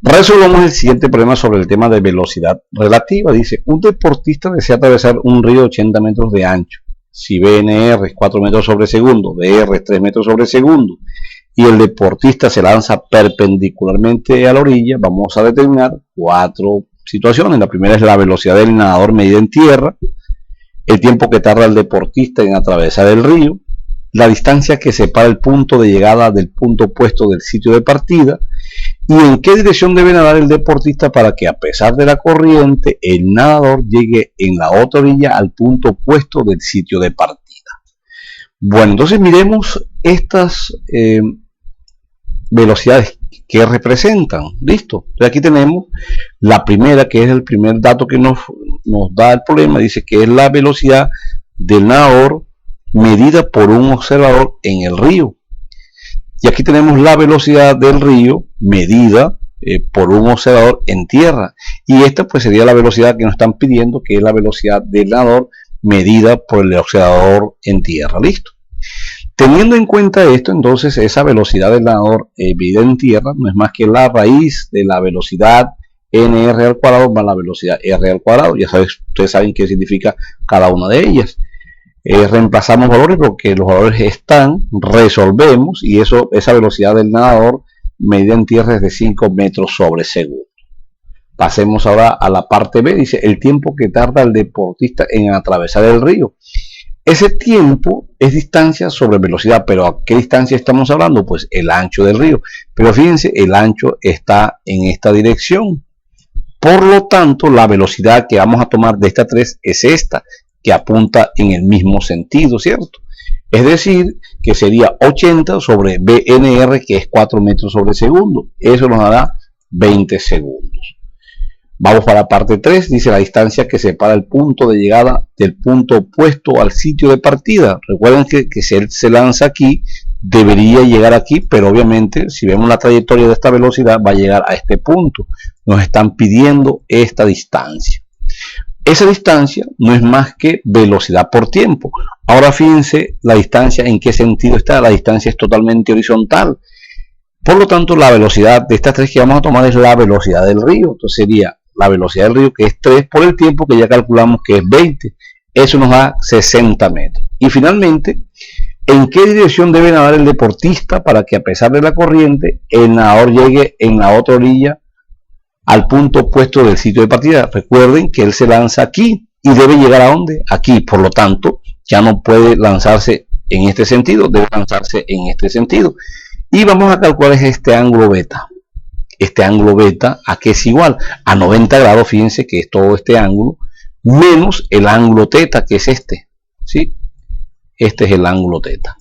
Resolvamos el siguiente problema sobre el tema de velocidad relativa. Dice, un deportista desea atravesar un río de 80 metros de ancho. Si BNR es 4 metros sobre segundo, DR es 3 metros sobre segundo, y el deportista se lanza perpendicularmente a la orilla, vamos a determinar 4 situaciones. La primera es la velocidad del nadador medida en tierra, el tiempo que tarda el deportista en atravesar el río, la distancia que separa el punto de llegada del punto opuesto del sitio de partida, y en qué dirección debe nadar el deportista para que, a pesar de la corriente, el nadador llegue en la otra orilla al punto opuesto del sitio de partida. Bueno, entonces miremos estas velocidades que representan. Listo. Entonces aquí tenemos la primera, que es el primer dato que nos da el problema. Dice que es la velocidad del nadador medida por un observador en el río. Y aquí tenemos la velocidad del río medida por un observador en tierra. Y esta pues sería la velocidad que nos están pidiendo, que es la velocidad del nadador medida por el observador en tierra. Listo. Teniendo en cuenta esto, entonces esa velocidad del nadador medida en tierra no es más que la raíz de la velocidad nr al cuadrado más la velocidad r al cuadrado. Ya ustedes saben qué significa cada una de ellas. Reemplazamos valores porque los valores están, resolvemos, y esa velocidad del nadador medida en tierra es de 5 metros sobre segundo. Pasemos ahora a la parte B. Dice el tiempo que tarda el deportista en atravesar el río. Ese tiempo es distancia sobre velocidad, pero ¿a qué distancia estamos hablando? Pues el ancho del río. Pero fíjense, el ancho está en esta dirección. Por lo tanto, la velocidad que vamos a tomar de esta 3 es esta, que apunta en el mismo sentido, ¿cierto? Es decir, que sería 80 sobre BNR, que es 4 metros sobre segundo. Eso nos dará 20 segundos. Vamos para la parte 3. Dice la distancia que separa el punto de llegada del punto opuesto al sitio de partida. Recuerden que si él se lanza aquí, debería llegar aquí, pero obviamente si vemos la trayectoria de esta velocidad, va a llegar a este punto. Nos están pidiendo esta distancia. Esa distancia no es más que velocidad por tiempo. Ahora fíjense la distancia en qué sentido está. La distancia es totalmente horizontal. Por lo tanto, la velocidad de estas 3 que vamos a tomar es la velocidad del río. Entonces sería la velocidad del río, que es 3 por el tiempo, que ya calculamos que es 20. Eso nos da 60 metros. Y finalmente, ¿en qué dirección debe nadar el deportista para que, a pesar de la corriente, el nadador llegue en la otra orilla al punto opuesto del sitio de partida? Recuerden que él se lanza aquí y debe llegar ¿a dónde? Aquí. Por lo tanto, ya no puede lanzarse en este sentido, debe lanzarse en este sentido. Y vamos a calcular este ángulo beta. Este ángulo beta, ¿a qué es igual? A 90 grados, fíjense que es todo este ángulo, menos el ángulo teta, que es este. ¿Sí? Este es el ángulo teta.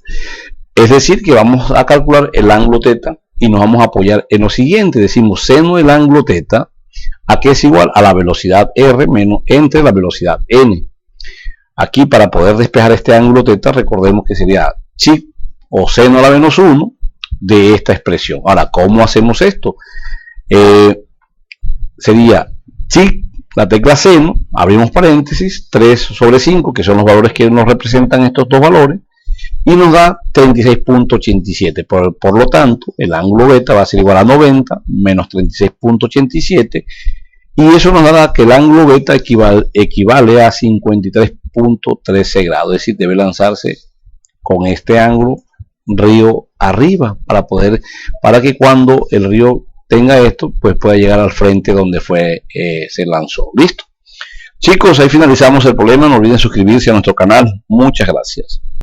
Es decir, que vamos a calcular el ángulo teta y nos vamos a apoyar en lo siguiente. Decimos seno del ángulo teta, ¿a qué es igual? A la velocidad r menos entre la velocidad n. Aquí, para poder despejar este ángulo teta, recordemos que sería chi o seno a la menos 1 de esta expresión. Ahora, ¿cómo hacemos esto? Sería chi, la tecla seno, abrimos paréntesis, 3 sobre 5, que son los valores que nos representan estos dos valores, y nos da 36.87. Por lo tanto, el ángulo beta va a ser igual a 90 menos 36.87, y eso nos dará que el ángulo beta equivale a 53.13 grados. Es decir, debe lanzarse con este ángulo río arriba para que cuando el río tenga esto, pues pueda llegar al frente donde se lanzó. Listo. Chicos, ahí finalizamos el problema. No olviden suscribirse a nuestro canal. Muchas gracias.